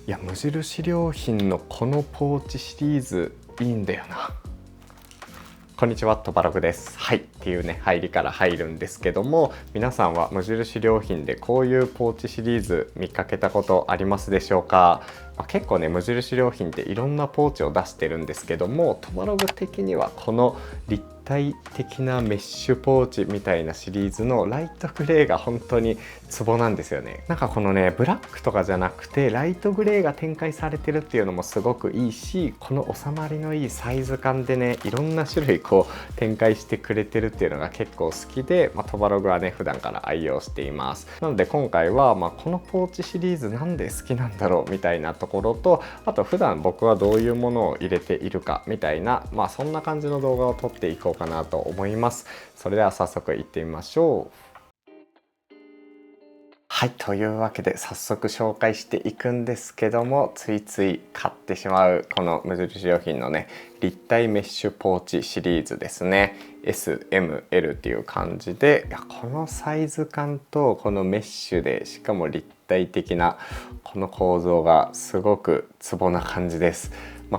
いや、無印良品のこのポーチシリーズいいんだよな。こんにちは、トバログです。はいっていうね入りから入るんですけども、皆さんは無印良品でこういうポーチシリーズ見かけたことありますでしょうか？結構ね無印良品っていろんなポーチを出してるんですけども、トバログ的にはこの立体的なメッシュポーチみたいなシリーズのライトグレーが本当にツボなんですよね。なんかこのねブラックとかじゃなくてライトグレーが展開されてるっていうのもすごくいいし、この収まりのいいサイズ感でねいろんな種類展開してくれてるっていうのが結構好きで、トバログはね普段から愛用しています。なので今回はこのポーチシリーズなんで好きなんだろうみたいなところと、あと普段僕はどういうものを入れているかみたいな、そんな感じの動画を撮っていこうかなと思います。それでは早速いってみましょう。はい、というわけで早速紹介していくんですけども、ついつい買ってしまうこの無印良品のね立体メッシュポーチシリーズですね。 SML っていう感じで、このサイズ感とこのメッシュでしかも立体的なこの構造がすごくツボな感じです。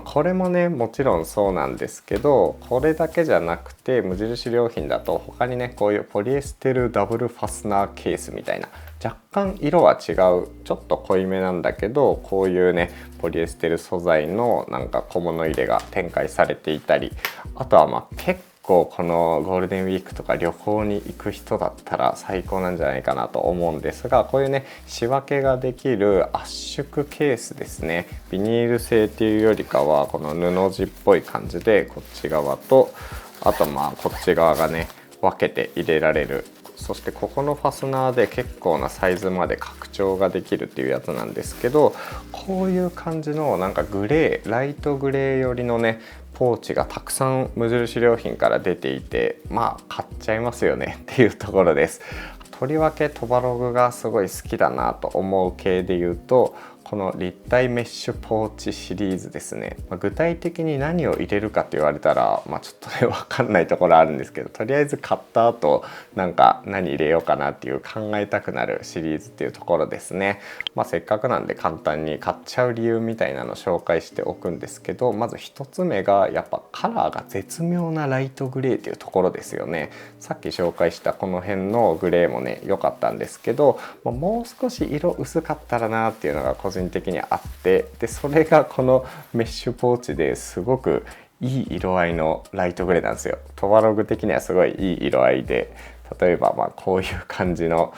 これもねもちろんそうなんですけど、これだけじゃなくて無印良品だと他にねこういうポリエステルダブルファスナーケースみたいな、若干色は違うちょっと濃いめなんだけど、こういうねポリエステル素材のなんか小物入れが展開されていたり、あとは結構このゴールデンウィークとか旅行に行く人だったら最高なんじゃないかなと思うんですが、こういうね仕分けができる圧縮ケースですね。ビニール製っていうよりかはこの布地っぽい感じで、こっち側とあとこっち側がね分けて入れられる。そしてここのファスナーで結構なサイズまで拡張ができるっていうやつなんですけど、こういう感じのなんかグレー、ライトグレー寄りのねポーチがたくさん無印良品から出ていて、買っちゃいますよねっていうところです。とりわけトバログがすごい好きだなと思う系で言うと、この立体メッシュポーチシリーズですね。具体的に何を入れるかって言われたら、ちょっとね分かんないところあるんですけど、とりあえず買った後なんか何入れようかなっていう考えたくなるシリーズっていうところですね。せっかくなんで簡単に買っちゃう理由みたいなのを紹介しておくんですけど、まず1つ目がやっぱカラーが絶妙なライトグレーっていうところですよね。さっき紹介したこの辺のグレーもね良かったんですけど、もう少し色薄かったらなっていうのが個人的にあって、でそれがこのメッシュポーチですごくいい色合いのライトグレーなんですよ。トバログ的にはすごいいい色合いで、例えばこういう感じの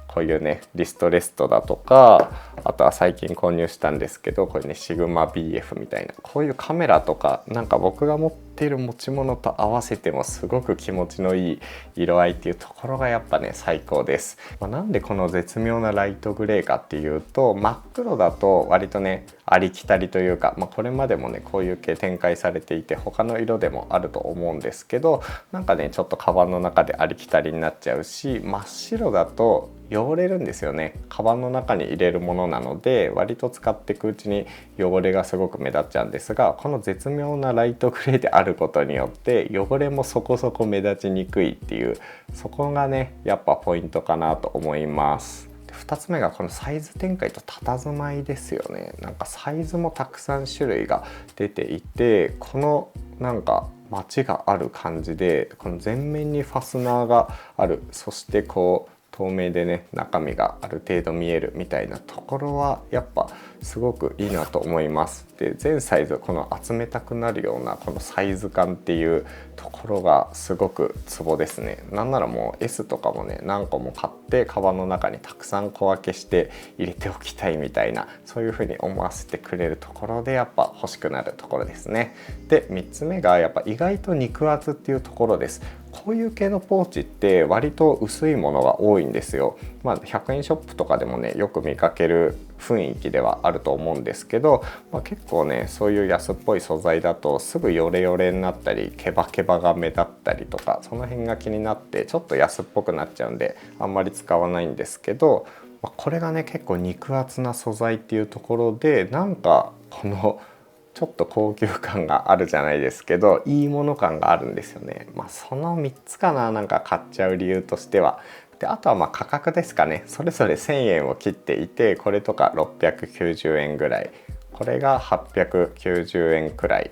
こういうねリストレストだとか、あとは最近購入したんですけど、これねシグマ BF みたいなこういうカメラとか、なんか僕が持っている持ち物と合わせてもすごく気持ちのいい色合いっていうところがやっぱね最高です。なんでこの絶妙なライトグレーかっていうと、真っ黒だと割とねありきたりというか、これまでもねこういう系展開されていて他の色でもあると思うんですけど、なんかねちょっとカバンの中でありきたりになっちゃうし、真っ白だと汚れるんですよね。カバンの中に入れるものなので割と使っていくうちに汚れがすごく目立っちゃうんですが、この絶妙なライトグレーであることによって汚れもそこそこ目立ちにくいっていう、そこがねやっぱポイントかなと思います。2つ目がこのサイズ展開と佇まいですよね。なんかサイズもたくさん種類が出ていて、このなんかマチがある感じで、この前面にファスナーがある、そして透明でね中身がある程度見えるみたいなところはやっぱすごくいいなと思います。で全サイズこの集めたくなるようなこのサイズ感っていうところがすごくツボですね。なんならもう S とかもね何個も買ってカバンの中にたくさん小分けして入れておきたいみたいな、そういう風に思わせてくれるところでやっぱ欲しくなるところですね。で3つ目がやっぱ意外と肉厚っていうところです。こういう系のポーチって割と薄いものが多いんですよ。100円ショップとかでもねよく見かける雰囲気ではあると思うんですけど、結構ねそういう安っぽい素材だとすぐヨレヨレになったりケバケバが目立ったりとか、その辺が気になってちょっと安っぽくなっちゃうんであんまり使わないんですけど、これがね結構肉厚な素材っていうところで、なんかこのちょっと高級感があるじゃないですけど、いいもの感があるんですよね。その3つかな、なんか買っちゃう理由としては。であとはまあ価格ですかね。それぞれ1000円を切っていて、これとか690円ぐらい、これが890円くらい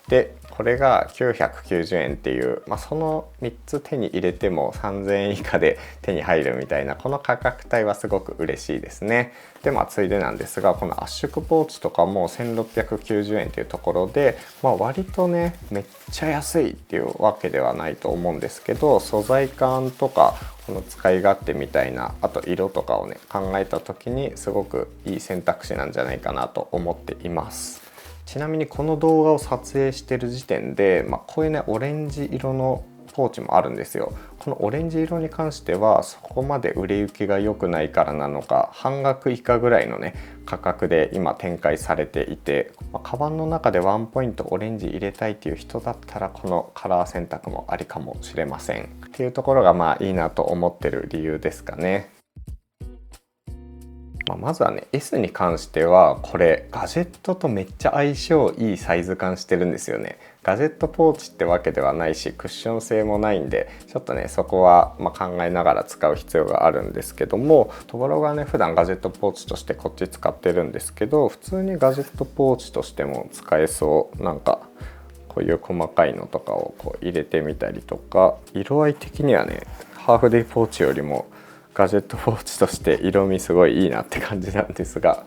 で、これが990円っていう、その3つ手に入れても3000円以下で手に入るみたいな、この価格帯はすごく嬉しいですね。でついでなんですが、この圧縮ポーチとかも1690円というところで、割とねめっちゃ安いっていうわけではないと思うんですけど、素材感とかこの使い勝手みたいな、あと色とかをね考えた時にすごくいい選択肢なんじゃないかなと思っています。ちなみにこの動画を撮影してる時点で、こういうねオレンジ色のポーチもあるんですよ。このオレンジ色に関してはそこまで売れ行きが良くないからなのか、半額以下ぐらいのね価格で今展開されていて、カバンの中でワンポイントオレンジ入れたいっていう人だったらこのカラー選択もありかもしれませんっていうところがいいなと思ってる理由ですかね。まずはね S に関してはこれガジェットとめっちゃ相性いいサイズ感してるんですよね。ガジェットポーチってわけではないしクッション性もないんで、ちょっとねそこは考えながら使う必要があるんですけども、ところがね普段ガジェットポーチとしてこっち使ってるんですけど、普通にガジェットポーチとしても使えそう。なんかこういう細かいのとかをこう入れてみたりとか、色合い的にはねハーフデイポーチよりもガジェットポーチとして色味すごいいいなって感じなんですが、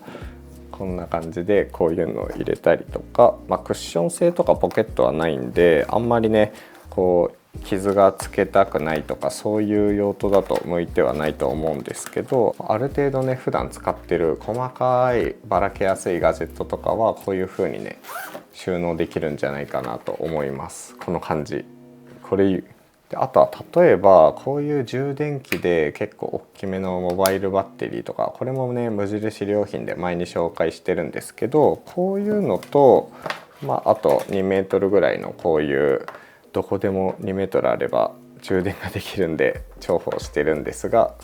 こんな感じでこういうのを入れたりとか、クッション性とかポケットはないんで、あんまりねこう傷がつけたくないとかそういう用途だと向いてはないと思うんですけど、ある程度ね普段使ってる細かいばらけやすいガジェットとかはこういう風にね収納できるんじゃないかなと思います。この感じ、これであとは例えばこういう充電器で結構大きめのモバイルバッテリーとか、これもね無印良品で前に紹介してるんですけど、こういうのとあと2メートルぐらいのこういうどこでも2メートルあれば充電ができるんで重宝してるんですが、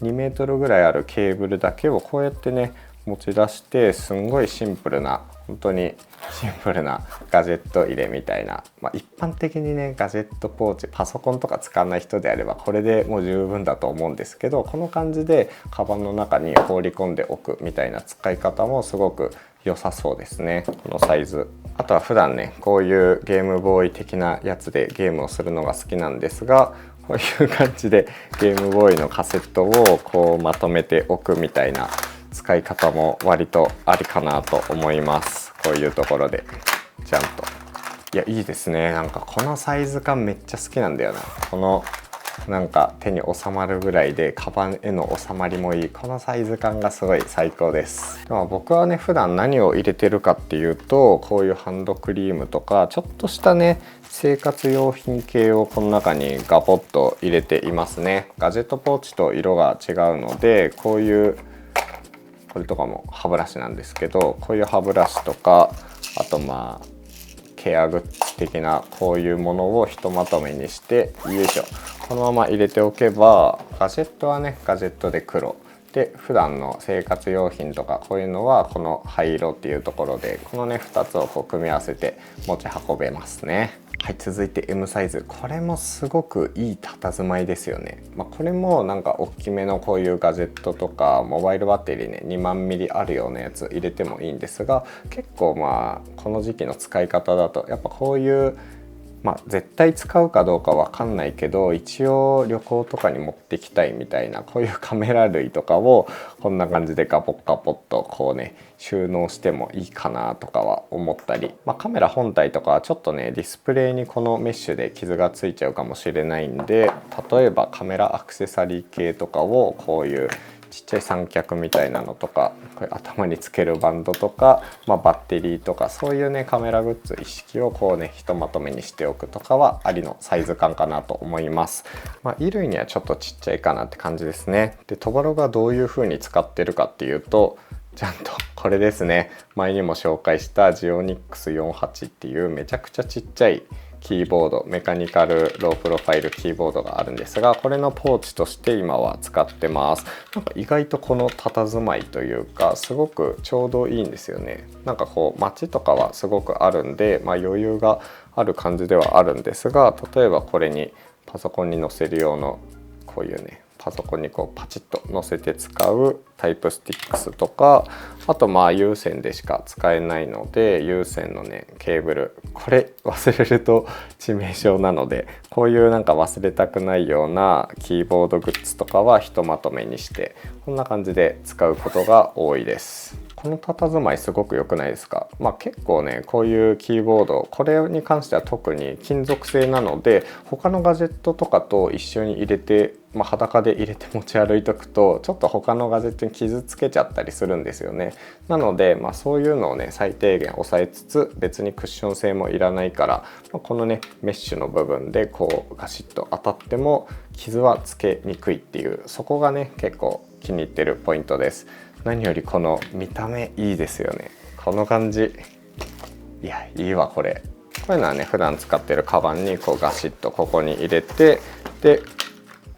2メートルぐらいあるケーブルだけをこうやってね持ち出して、すんごいシンプルな、本当にシンプルなガジェット入れみたいな、一般的にねガジェットポーチパソコンとか使わない人であればこれでもう十分だと思うんですけど、この感じでカバンの中に放り込んでおくみたいな使い方もすごく良さそうですね、このサイズ。あとは普段ねこういうゲームボーイ的なやつでゲームをするのが好きなんですが、こういう感じでゲームボーイのカセットをこうまとめておくみたいな使い方も割とありかなと思います。こういうところでちゃんと、いやいいですね。なんかこのサイズ感めっちゃ好きなんだよな。このなんか手に収まるぐらいでカバンへの収まりもいい、このサイズ感がすごい最高です。僕はね普段何を入れてるかっていうと、こういうハンドクリームとかちょっとしたね生活用品系をこの中にガポッと入れていますね。ガジェットポーチと色が違うので、こういうこれとかも歯ブラシなんですけど、こういう歯ブラシとか、あとケアグッズ的なこういうものをひとまとめにして、よいしょ、このまま入れておけば、ガジェットはねガジェットで黒で、普段の生活用品とかこういうのはこの灰色っていうところで、このね2つをこう組み合わせて持ち運べますね。はい、続いて M サイズ、これもすごくいい佇まいですよね。これもなんか大きめのこういうガジェットとかモバイルバッテリーね2万ミリあるようなやつ入れてもいいんですが、結構この時期の使い方だとやっぱこういう絶対使うかどうかわかんないけど、一応旅行とかに持ってきたいみたいなこういうカメラ類とかをこんな感じでガポッガポッとこうね収納してもいいかなとかは思ったり、カメラ本体とかはちょっとねディスプレイにこのメッシュで傷がついちゃうかもしれないんで、例えばカメラアクセサリー系とかをこういうちっちゃい三脚みたいなのとか、これ頭につけるバンドとか、バッテリーとかそういうねカメラグッズ一式をこうねひとまとめにしておくとかはありのサイズ感かなと思います。衣類にはちょっとちっちゃいかなって感じですね。でトバロがどういう風に使ってるかっていうと、ちゃんとこれですね、前にも紹介したジオニックス48っていうめちゃくちゃちっちゃいキーボード、メカニカルロープロファイルキーボードがあるんですが、これのポーチとして今は使ってます。なんか意外とこの佇まいというかすごくちょうどいいんですよね。なんかこう街とかはすごくあるんで、余裕がある感じではあるんですが、例えばこれにパソコンに載せる用のこういうねパソコンにこうパチッと載せて使うタイプスティックスとか、あとまあ有線でしか使えないので有線のねケーブル、これ忘れると致命傷なので、こういうなんか忘れたくないようなキーボードグッズとかはひとまとめにしてこんな感じで使うことが多いです。この佇まいすごく良くないですか？結構ねこういうキーボード、これに関しては特に金属製なので他のガジェットとかと一緒に入れて、裸で入れて持ち歩いとくとちょっと他のガジェットに傷つけちゃったりするんですよね。なので、そういうのをね最低限抑えつつ、別にクッション性もいらないから、このねメッシュの部分でこうガシッと当たっても傷はつけにくいっていう、そこがね結構気に入ってるポイントです。何よりこの見た目いいですよね。この感じ、いやいいわこれ。こういうのはね普段使ってるカバンにこうガシッとここに入れて、で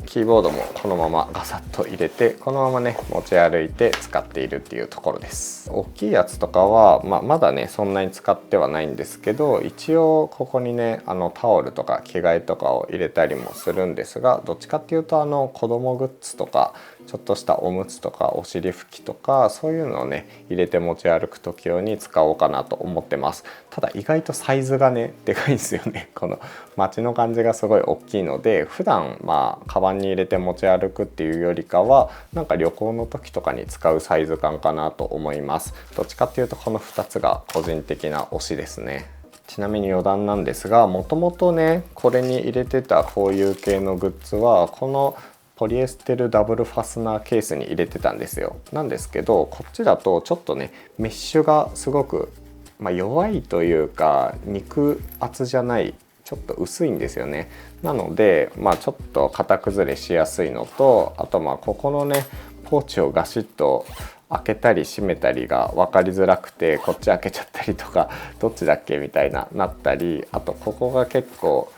キーボードもこのままガサッと入れてこのままね持ち歩いて使っているっていうところです。大きいやつとかは、まだねそんなに使ってはないんですけど、一応ここにねタオルとか着替えとかを入れたりもするんですが、どっちかっていうと子供グッズとかちょっとしたおむつとかお尻拭きとかそういうのをね入れて持ち歩く時用に使おうかなと思ってます。ただ意外とサイズがねでかいんですよね。この街の感じがすごい大きいので、普段カバンに入れて持ち歩くっていうよりかはなんか旅行の時とかに使うサイズ感かなと思います。どっちかっていうとこの2つが個人的な推しですね。ちなみに余談なんですが、もともとねこれに入れてたこういう系のグッズはこのポリエステルダブルファスナーケースに入れてたんですよ。なんですけどこっちだとちょっとねメッシュがすごく、弱いというか肉厚じゃない、ちょっと薄いんですよね。なのでちょっと型崩れしやすいのと、あとここのねポーチをガシッと開けたり閉めたりが分かりづらくて、こっち開けちゃったりとかどっちだっけみたいなったり、あとここが結構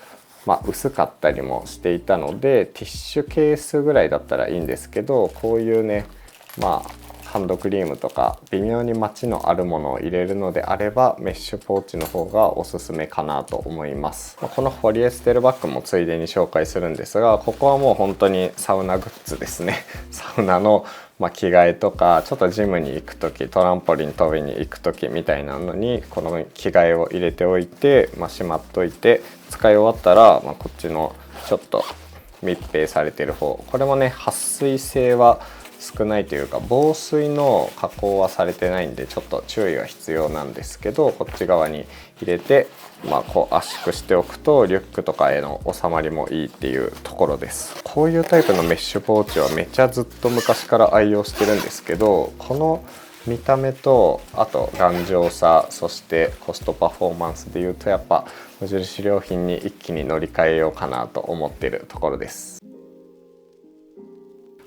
薄かったりもしていたので、ティッシュケースぐらいだったらいいんですけど、こういうねハンドクリームとか微妙にマチのあるものを入れるのであればメッシュポーチの方がおすすめかなと思います。このポリエステルバッグもついでに紹介するんですが、ここはもう本当にサウナグッズですね。サウナの着替えとか、ちょっとジムに行く時、トランポリン飛びに行く時みたいなのにこの着替えを入れておいて、しまっといて使い終わったら、こっちのちょっと密閉されてる方、これもね撥水性は少ないというか防水の加工はされてないんでちょっと注意は必要なんですけど、こっち側に入れてこう圧縮しておくとリュックとかへの収まりもいいっていうところです。こういうタイプのメッシュポーチはめっちゃずっと昔から愛用してるんですけど、この見た目とあと頑丈さ、そしてコストパフォーマンスでいうとやっぱ無印良品に一気に乗り換えようかなと思っているところです。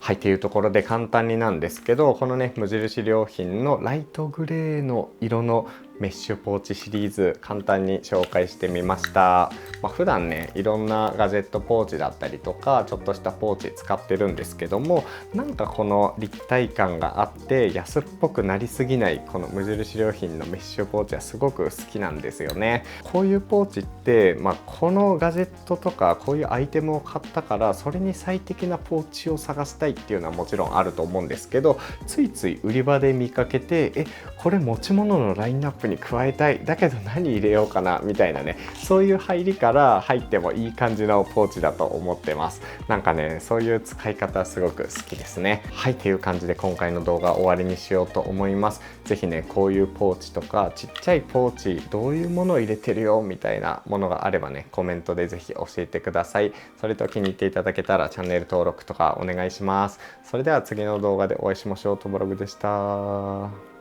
はい、というところで簡単になんですけど、このね無印良品のライトグレーの色のメッシュポーチシリーズ簡単に紹介してみました。普段ねいろんなガジェットポーチだったりとかちょっとしたポーチ使ってるんですけども、なんかこの立体感があって安っぽくなりすぎないこの無印良品のメッシュポーチはすごく好きなんですよね。こういうポーチって、このガジェットとかこういうアイテムを買ったからそれに最適なポーチを探したいっていうのはもちろんあると思うんですけど、ついつい売り場で見かけてこれ持ち物のラインナップに加えたい、だけど何入れようかなみたいなね、そういう入りから入ってもいい感じのポーチだと思ってます。なんかねそういう使い方すごく好きですね。はい、という感じで今回の動画終わりにしようと思います。是非ねこういうポーチとかちっちゃいポーチどういうものを入れてるよみたいなものがあればねコメントで是非教えてください。それと気に入っていただけたらチャンネル登録とかお願いします。それでは次の動画でお会いしましょう。ともログでした。